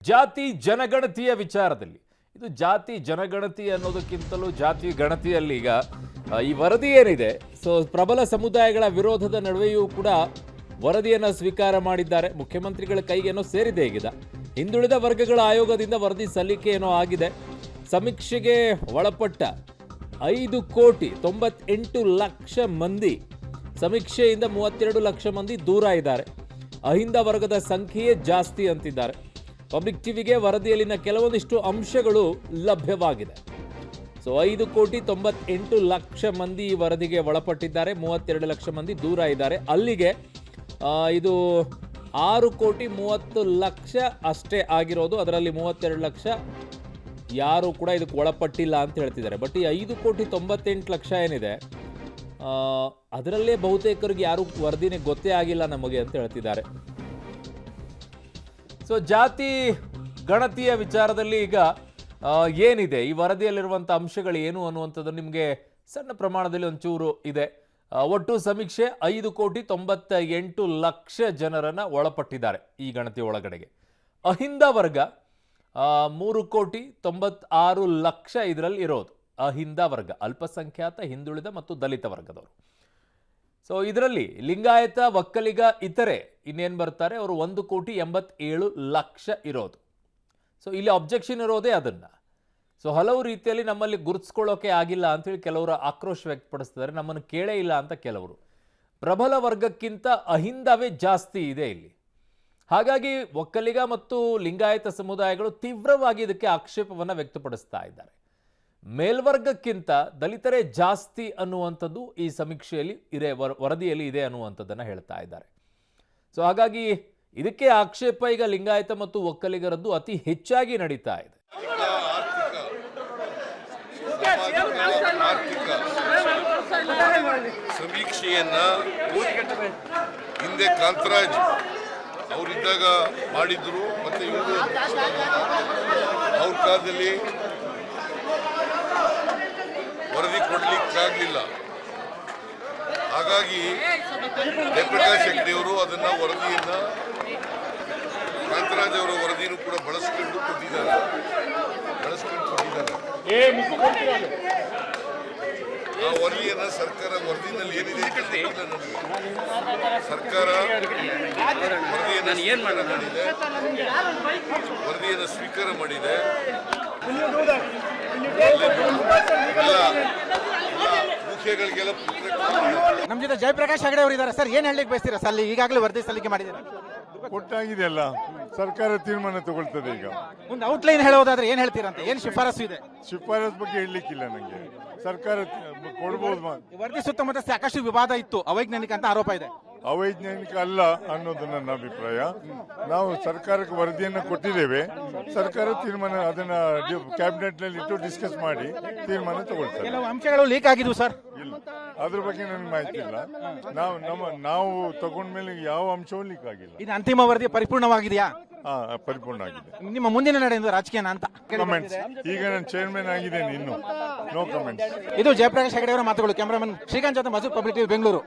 ಜಾತಿ ಜನಗಣತಿಯ ವಿಚಾರದಲ್ಲಿ ಇದು ಜಾತಿ ಜನಗಣತಿ ಅನ್ನೋದಕ್ಕಿಂತಲೂ ಜಾತಿ ಗಣತಿಯಲ್ಲಿ ಈಗ ಈ ವರದಿ ಏನಿದೆ ಸೊ ಪ್ರಬಲ ಸಮುದಾಯಗಳ ವಿರೋಧದ ನಡುವೆಯೂ ಕೂಡ ವರದಿಯನ್ನು ಸ್ವೀಕಾರ ಮಾಡಿದ್ದಾರೆ. ಮುಖ್ಯಮಂತ್ರಿಗಳ ಕೈಗೇನೋ ಸೇರಿದೆ ಈಗಿದ ಹಿಂದುಳಿದ ವರ್ಗಗಳ ಆಯೋಗದಿಂದ ವರದಿ ಸಲ್ಲಿಕೆ ಏನೋ ಆಗಿದೆ. ಸಮೀಕ್ಷೆಗೆ ಒಳಪಟ್ಟ 5,98,00,000 ಮಂದಿ ಸಮೀಕ್ಷೆಯಿಂದ 32 ಲಕ್ಷ ಮಂದಿ ದೂರ ಇದ್ದಾರೆ. ಅಹಿಂದ ವರ್ಗದ ಸಂಖ್ಯೆಯೇ ಜಾಸ್ತಿ ಅಂತಿದ್ದಾರೆ. ಪಬ್ಲಿಕ್ ಟಿವಿಗೆ ವರದಿಯಲ್ಲಿನ ಕೆಲವೊಂದಿಷ್ಟು ಅಂಶಗಳು ಲಭ್ಯವಾಗಿದೆ. ಸೊ 5,98,00,000 ಮಂದಿ ಈ ವರದಿಗೆ ಒಳಪಟ್ಟಿದ್ದಾರೆ, 32 ಲಕ್ಷ ಮಂದಿ ದೂರ ಇದ್ದಾರೆ. ಅಲ್ಲಿಗೆ ಇದು 6,30,00,000 ಅಷ್ಟೇ ಆಗಿರೋದು. ಅದರಲ್ಲಿ 32 ಲಕ್ಷ ಯಾರು ಕೂಡ ಇದಕ್ಕೆ ಒಳಪಟ್ಟಿಲ್ಲ ಅಂತ ಹೇಳ್ತಿದ್ದಾರೆ. ಬಟ್ ಈ 5,98,00,000 ಏನಿದೆ ಅದರಲ್ಲೇ ಬಹುತೇಕರಿಗೆ ಯಾರು ವರದಿನೇ ಗೊತ್ತೇ ಆಗಿಲ್ಲ ನಮಗೆ ಅಂತ ಹೇಳ್ತಿದ್ದಾರೆ. ಸೊ ಜಾತಿ ಗಣತಿಯ ವಿಚಾರದಲ್ಲಿ ಈಗ ಏನಿದೆ ಈ ವರದಿಯಲ್ಲಿರುವಂಥ ಅಂಶಗಳು ಏನು ಅನ್ನುವಂಥದ್ದು ನಿಮಗೆ ಸಣ್ಣ ಪ್ರಮಾಣದಲ್ಲಿ ಒಂಚೂರು ಇದೆ. ಒಟ್ಟು ಸಮೀಕ್ಷೆ 5,98,00,000 ಜನರನ್ನು ಒಳಪಟ್ಟಿದ್ದಾರೆ ಈ ಗಣತಿ ಒಳಗಡೆಗೆ. ಅಹಿಂದ ವರ್ಗ 3,96,00,000 ಇದರಲ್ಲಿ ಇರೋದು. ಅಹಿಂದ ವರ್ಗ ಅಲ್ಪಸಂಖ್ಯಾತ, ಹಿಂದುಳಿದ ಮತ್ತು ದಲಿತ ವರ್ಗದವರು. ಸೊ ಇದರಲ್ಲಿ ಲಿಂಗಾಯತ, ಒಕ್ಕಲಿಗ, ಇತರೆ ಇನ್ನೇನು ಬರ್ತಾರೆ ಅವರು 1,87,00,000 ಇರೋದು. ಸೊ ಇಲ್ಲಿ ಅಬ್ಜೆಕ್ಷನ್ ಇರೋದೇ ಅದನ್ನ. ಸೊ ಹಲವು ರೀತಿಯಲ್ಲಿ ನಮ್ಮಲ್ಲಿ ಗುರುತಿಸ್ಕೊಳ್ಳೋಕೆ ಆಗಿಲ್ಲ ಅಂತೇಳಿ ಕೆಲವರು ಆಕ್ರೋಶ ವ್ಯಕ್ತಪಡಿಸ್ತಿದ್ದಾರೆ. ನಮ್ಮನ್ನು ಕೇಳೇ ಇಲ್ಲ ಅಂತ ಕೆಲವರು. ಪ್ರಬಲ ವರ್ಗಕ್ಕಿಂತ ಅಹಿಂದವೇ ಜಾಸ್ತಿ ಇದೆ ಇಲ್ಲಿ. ಹಾಗಾಗಿ ಒಕ್ಕಲಿಗ ಮತ್ತು ಲಿಂಗಾಯತ ಸಮುದಾಯಗಳು ತೀವ್ರವಾಗಿ ಇದಕ್ಕೆ ಆಕ್ಷೇಪವನ್ನು ವ್ಯಕ್ತಪಡಿಸ್ತಾ ಇದ್ದಾರೆ. ಮೇಲ್ವರ್ಗಕ್ಕಿಂತ ದಲಿತರೇ ಜಾಸ್ತಿ ಅನ್ನುವಂಥದ್ದು ಈ ಸಮೀಕ್ಷೆಯಲ್ಲಿ ಇದೆ, ವರದಿಯಲ್ಲಿ ಇದೆ ಅನ್ನುವಂಥದ್ದನ್ನು ಹೇಳ್ತಾ ಇದ್ದಾರೆ. ಸೊ ಹಾಗಾಗಿ ಇದಕ್ಕೆ ಆಕ್ಷೇಪ ಈಗ ಲಿಂಗಾಯತ ಮತ್ತು ಒಕ್ಕಲಿಗರದ್ದು ಅತಿ ಹೆಚ್ಚಾಗಿ ನಡೀತಾ ಇದೆ. ಸಮೀಕ್ಷೆಯನ್ನ ಹಿಂದೆ ಕಾಂತರಾಜ್ ಅವರಿದ್ದಾಗ ಮಾಡಿದ್ರು. ಮತ್ತೆ ಇವರು ಅವ್ರ ಕಾಲದಲ್ಲಿ ವರದಿ ಕೊಡ್ಲಿಕ್ಕಾಗಲಿಲ್ಲ. ಹಾಗಾಗಿ ಜಯಪ್ರಕಾಶ್ ಹೆಗ್ಡೆ ಅವರು ಅದನ್ನ ವರದಿಯನ್ನ ಕಾಂತರಾಜ್ ಅವರ ವರದಿನೂ ಕೂಡ ಬಳಸ್ಕೊಂಡು ಕೊಟ್ಟಿದ್ದಾರೆ. ಆ ವರದಿಯನ್ನ ಸರ್ಕಾರ ವರದಿನಲ್ಲಿ ಏನಿದೆ ಸರ್ಕಾರ ವರದಿಯನ್ನು ಸ್ವೀಕಾರ ಮಾಡಿದೆ. ಮುಖ್ಯಗಳಿಗೆಲ್ಲ ನಮ್ಮ ಜೊತೆ ಜಯಪ್ರಕಾಶ್ ಹೆಗಡೆ ಅವರು ಇದ್ದಾರೆ. ಸರ್, ಏನ್ ಹೇಳಲಿಕ್ಕೆ ಬಯಸ್ತೀರಾ? ಸರ್, ಈಗಾಗಲೇ ವರದಿ ಸಲ್ಲಿಕೆ ಮಾಡಿದ್ದೀರಾ, ಕೊಟ್ಟಾಗಿದೆಯಲ್ಲ, ಸರ್ಕಾರ ತೀರ್ಮಾನ ತಗೊಳ್ತದೆ. ಈಗ ಒಂದು ಔಟ್ಲೈನ್ ಹೇಳೋದಾದ್ರೆ ಏನ್ ಹೇಳ್ತೀರಾ ಅಂತ? ಏನ್ ಶಿಫಾರಸು ಇದೆ? ಶಿಫಾರಸ್ ಬಗ್ಗೆ ಹೇಳಲಿಕ್ಕಿಲ್ಲ ನಂಗೆ. ಸರ್ಕಾರ ಕೊಡ್ಬೋದು. ವರದಿ ಸುತ್ತಮುತ್ತ ಸಾಕಷ್ಟು ವಿವಾದ ಇತ್ತು, ಅವೈಜ್ಞಾನಿಕ ಅಂತ ಆರೋಪ ಇದೆ. ಅವೈಜ್ಞಾನಿಕ ಅಲ್ಲ ಅನ್ನೋದು ನನ್ನ ಅಭಿಪ್ರಾಯ. ನಾವು ಸರ್ಕಾರಕ್ಕೆ ವರದಿಯನ್ನು ಕೊಟ್ಟಿದ್ದೇವೆ. ಸರ್ಕಾರ ತೀರ್ಮಾನ ಅದನ್ನ ಕ್ಯಾಬಿನೆಟ್ ನಲ್ಲಿ ಇಟ್ಟು ಡಿಸ್ಕಸ್ ಮಾಡಿ ತೀರ್ಮಾನ ತಗೊಳ್ತಾರೆ. ಕೆಲವು ಅಂಶಗಳು ಲೀಕ್ ಆಗಿದ್ವು ಸರ್. ಇಲ್ಲ, ಅದ್ರ ಬಗ್ಗೆ ನನಗೆ ಮಾಹಿತಿ ಇಲ್ಲ. ನಾವು ತಗೊಂಡ್ಮೇಲೆ ಯಾವ ಅಂಶವೂ ಲೀಕ್ ಆಗಿಲ್ಲ. ಇದು ಅಂತಿಮ ವರದಿ ಪರಿಪೂರ್ಣವಾಗಿದೆಯಾ? ಪರಿಪೂರ್ಣ ಆಗಿದೆ. ನಿಮ್ಮ ಮುಂದಿನ ನಡೆ ರಾಜಕೀಯನ ಅಂತ ಕಮೆಂಟ್ಸ್. ಈಗ ನಾನು ಚೇರ್ಮನ್ ಆಗಿದ್ದೇನೆ, ಇನ್ನು ನೋ ಕಮೆಂಟ್ಸ್. ಇದು ಜಯಪ್ರಕಾಶ್ ಹೆಗಡೆ ಅವರ ಮಾತುಗಳು. ಕ್ಯಾಮರಾಮನ್ ಶ್ರೀಕಾಂತ್ ಜೊತೆ ಮಧು, ಪಬ್ಲಿಕ್ ಟಿವಿ, ಬೆಂಗಳೂರು.